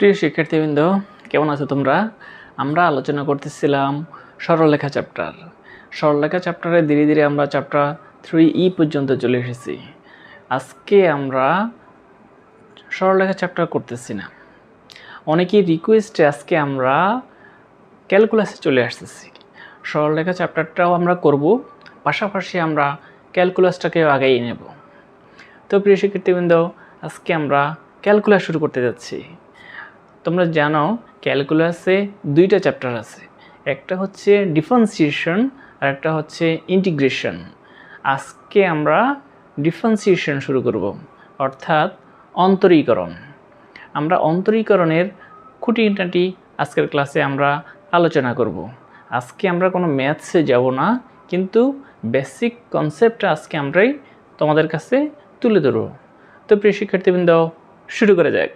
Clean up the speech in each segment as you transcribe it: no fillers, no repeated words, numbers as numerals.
প্রিয় শিক্ষার্থীবৃন্দ, কেমন আছো তোমরা? আমরা আলোচনা করতেছিলাম সরলরেখা চ্যাপ্টার। সরলরেখা চ্যাপ্টারে ধীরে ধীরে আমরা চ্যাপ্টার 3E পর্যন্ত চলে এসেছি। আজকে আমরা সরলরেখা চ্যাপ্টার করতেছি না, অনেকেই রিকোয়েস্টে আজকে আমরা ক্যালকুলাসে চলে আসতেছি। সরলরেখা চ্যাপ্টারটাও আমরা করব, পাশাপাশি আমরা ক্যালকুলাসটাকেও আগাইয়ে নেব। তো প্রিয় শিক্ষার্থীবৃন্দ, আজকে আমরা ক্যালকুলাস শুরু করতে যাচ্ছি। তোমরা জানো ক্যালকুলাসে দুইটা চ্যাপ্টার আছে, একটা হচ্ছে ডিফারেন্সিয়েশন আর একটা হচ্ছে ইন্টিগ্রেশন। আজকে আমরা ডিফারেন্সিয়েশন শুরু করব, অর্থাৎ অন্তরীকরণ। আমরা অন্তরীকরণের খুঁটিনাটি আজকের ক্লাসে আমরা আলোচনা করব। আজকে আমরা কোনো ম্যাথসে যাব না, কিন্তু বেসিক কনসেপ্টটা আজকে আমরাই তোমাদের কাছে তুলে ধরব। তো প্রিয় শিক্ষার্থীবৃন্দ, শুরু করা যাক।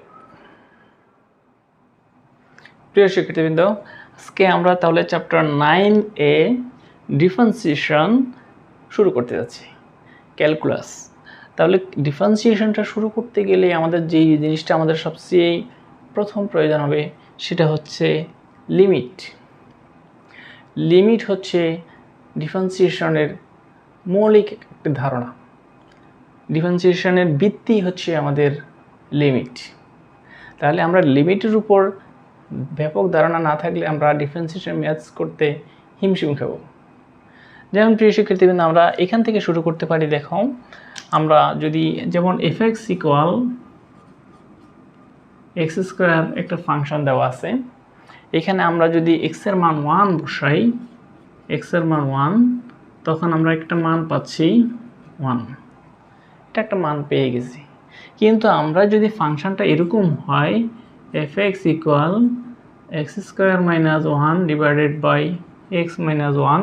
প্রিয় শিক্ষার্থীবৃন্দ, আজকে আমরা তাহলে চ্যাপ্টার 9A ডিফারেন্সিয়েশন শুরু করতে যাচ্ছি, ক্যালকুলাস। তাহলে ডিফারেন্সিয়েশনটা শুরু করতে গেলে আমাদের যেই জিনিসটা আমাদের সবচেয়ে প্রথম প্রয়োজন হবে সেটা হচ্ছে লিমিট। লিমিট হচ্ছে ডিফারেন্সিয়েশনের মৌলিক একটা ধারণা। ডিফারেন্সিয়েশনের ভিত্তি হচ্ছে আমাদের লিমিট। তাহলে আমরা লিমিটের উপর ব্যাপক ধারণা না থাকলে আমরা ডিফারেন্সিয়েশন ম্যাথস করতে হিমশিম খাব। যেমন প্রিয় শিক্ষার্থীবৃন্দ, আমরা এখান থেকে শুরু করতে পারি। দেখো, আমরা যদি যেমন f(x = x² একটা ফাংশন দেওয়া আছে, এখানে আমরা যদি x এর মান 1 বসাই, x এর মান 1, তখন আমরা একটা মান পাচ্ছি 1। এটা একটা মান পেয়ে গেছি। কিন্তু আমরা যদি ফাংশনটা এরকম হয় f(x = x² - 1 / x - 1,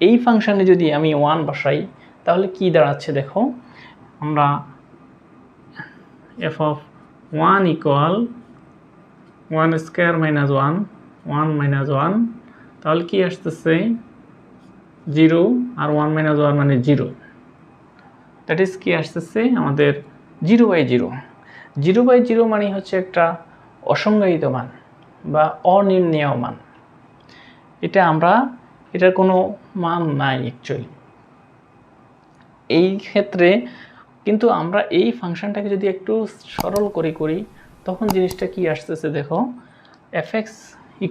এই ফাংশনে যদি আমি 1 বসাই তাহলে কি দাঁড়াচ্ছে দেখো, আমরা f(1 = 1² - 1 1 - 1, তাহলে কি আসতেছে 0, আর 1 - 1 মানে 0। দ্যাট ইজ কি আসতেছে আমাদের 0/0। 0/0 মানে হচ্ছে একটা অসংজ্ঞায়িত মান বা অনির্ণেয় মান। এটার কোনো মান নাই অ্যাকচুয়ালি এই ক্ষেত্রে। কিন্তু আমরা এই ফাংশনটাকে যদি একটু সরল করি তখন জিনিসটা কি আসতেছে দেখো, f(x =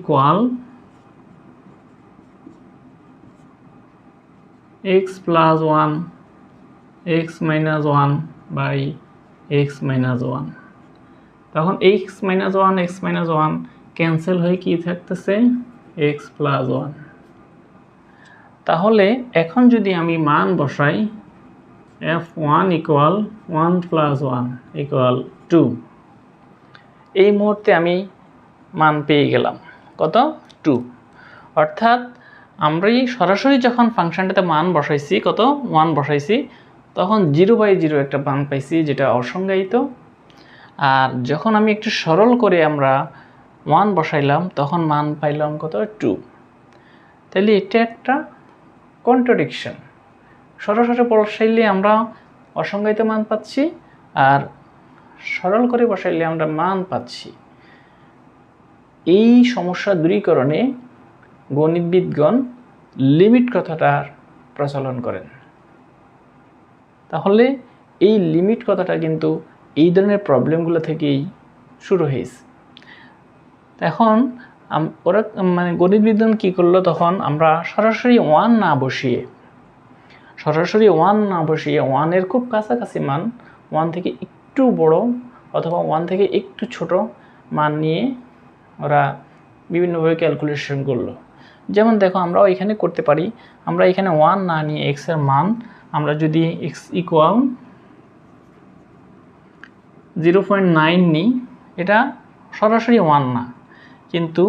x + 1 x - 1 / x - 1, তখন x - 1 x - 1 ক্যান্সেল হয়ে কি থাকতেছে x + 1। তাহলে এখন যদি আমি মান বসাই f(1 = 1 + 1 = 2), এই মুহূর্তে আমি মান পেয়ে গেলাম কত, 2। অর্থাৎ আমরা সরাসরি যখন ফাংশনটাতে মান বসাইছি, কত 1 বসাইছি, তখন 0/0 একটা মান পাইছি যেটা অসংজ্ঞায়িত। আর যখন আমি একটু সরল করে আমরা 1 বসাইলাম তখন মান পাইলাম কত, 2। তাহলে এটা একটা কন্ট্রাডিকশন। সরাসরি বসাইলে আমরা অসংজ্ঞায়িত মান পাচ্ছি, আর সরল করে বসাইলে আমরা মান পাচ্ছি। এই সমস্যা দূরীকরণে গণিতবিদগণ লিমিট কথাটার প্রচলন করেন। তাহলে এই লিমিট কথাটা কিন্তু এই ধরনের প্রবলেমগুলো থেকেই শুরু হয়েছে। এখন ওরা গণিতবিদগণ কী করলো, তখন আমরা সরাসরি 1 না বসিয়ে 1 এর খুব কাছাকাছি মান, 1 থেকে একটু বড় অথবা 1 থেকে একটু ছোট মান নিয়ে ওরা বিভিন্নভাবে ক্যালকুলেশন করলো। যেমন দেখো, আমরাও এখানে করতে পারি। আমরা এখানে 1 না নিয়ে x এর মান আমরা যদি x = 0.9 নিই, এটা সরাসরি 1 না, কিন্তু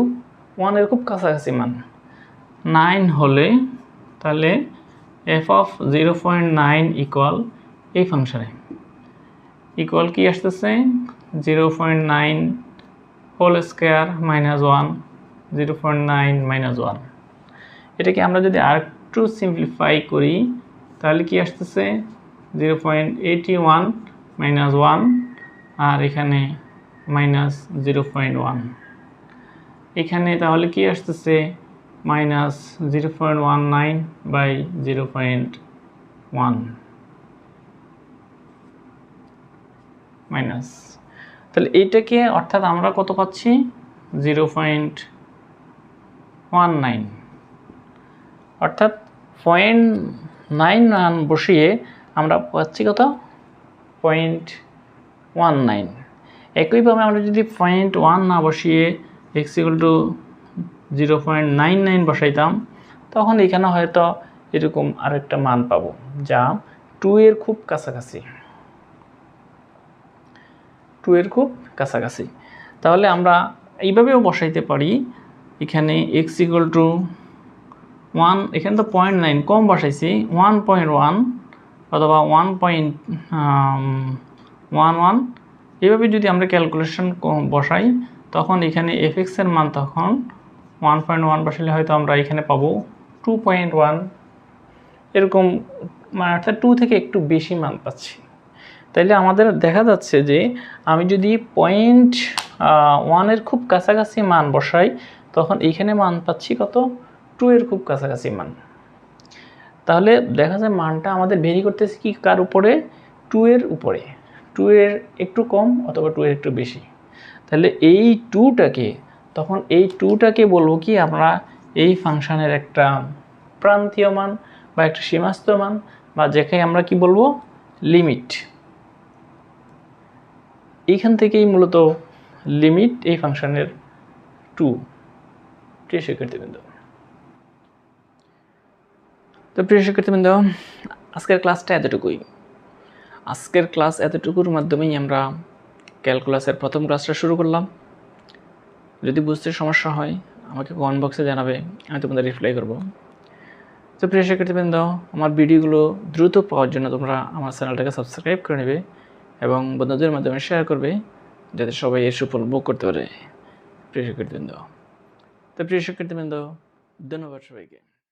1 এর খুব কাছাকাছি মান 9 হলে, তাহলে f(0.9 = এই ফাংশনে ইকুয়াল কি আসতেছে 0.9² - 1 0.9 - 1। এটাকে আমরা যদি আরেকটু সিম্পলিফাই করি তাহলে কি আসতেছে 0.81 - 1, আর এখানে মাইনাস 0.1। এখানে তাহলে কি আসতেছে মাইনাস 0.19 বাই 0.1 মাইনাস, তাহলে এইটাকে অর্থাৎ আমরা কত পাচ্ছি 0.19, অর্থাৎ 0.91 বসিয়ে আমরা পাচ্ছি কত 0.19। একইভাবে আমরা যদি 0.1 না বসিয়ে x = 0.99 বসাইতাম, তখন এখানে হয়তো এরকম আরেকটা মান পাবো যা 2 এর খুব কাছাকাছি, 2 এর খুব কাছাকাছি। তাহলে আমরা এইভাবেও বসাইতে পারি, এখানে x = 1, এখানে তো 0.9 কম বসাইছি, 1.1 অথবা 1.11। এইভাবে যদি আমরা ক্যালকুলেশন বসাই, তখন এখানে fx এর মান তখন 1.1 বসালে হয়তো আমরা এখানে পাবো 2.1, এরকম, অর্থাৎ 2 থেকে একটু বেশি মান পাচ্ছি। তাইলে আমাদের দেখা যাচ্ছে যে আমি যদি 0.1 এর খুব কাছাকাছি মান বসাই, তখন এইখানে মান পাচ্ছি কত 2 এর খুব কাছাকাছি মান। তাহলে দেখা যায় মানটা আমাদের ভেরি করতেছে কি কার উপরে, 2 এর উপরে, 2 এর একটু কম অথবা 2 এর একটু বেশি। তাহলে এই 2টাকে তখন এই 2টাকে বলবো কি আমরা এই ফাংশনের একটা প্রান্তীয় মান বা একটা সীমাস্থ মান, বা যাকে আমরা কি বলবো লিমিট। এইখান থেকেই মূলত লিমিট এই ফাংশনের 2। প্রিয় শিক্ষার্থীবৃন্দ, তো প্রিয় শিক্ষার্থীবৃন্দ, আজকের ক্লাসটা এতটুকুই। আজকের ক্লাস এতটুকুর মাধ্যমেই আমরা ক্যালকুলাসের প্রথম ক্লাসটা শুরু করলাম। যদি বুঝতে সমস্যা হয় আমাকে কমেন্ট বক্সে জানাবে, আমি তোমাদের রিপ্লাই করব। তো প্রিয় শিক্ষার্থীবৃন্দ, আমার ভিডিওগুলো দ্রুত পাওয়ার জন্য তোমরা আমার চ্যানেলটাকে সাবস্ক্রাইব করে নেবে এবং বন্ধুদের মাধ্যমে শেয়ার করবে, যাতে সবাই এর সুফল ভোগ করতে পারে। প্রিয় শিক্ষার্থীবৃন্দ, ধন্যবাদ সবাইকে।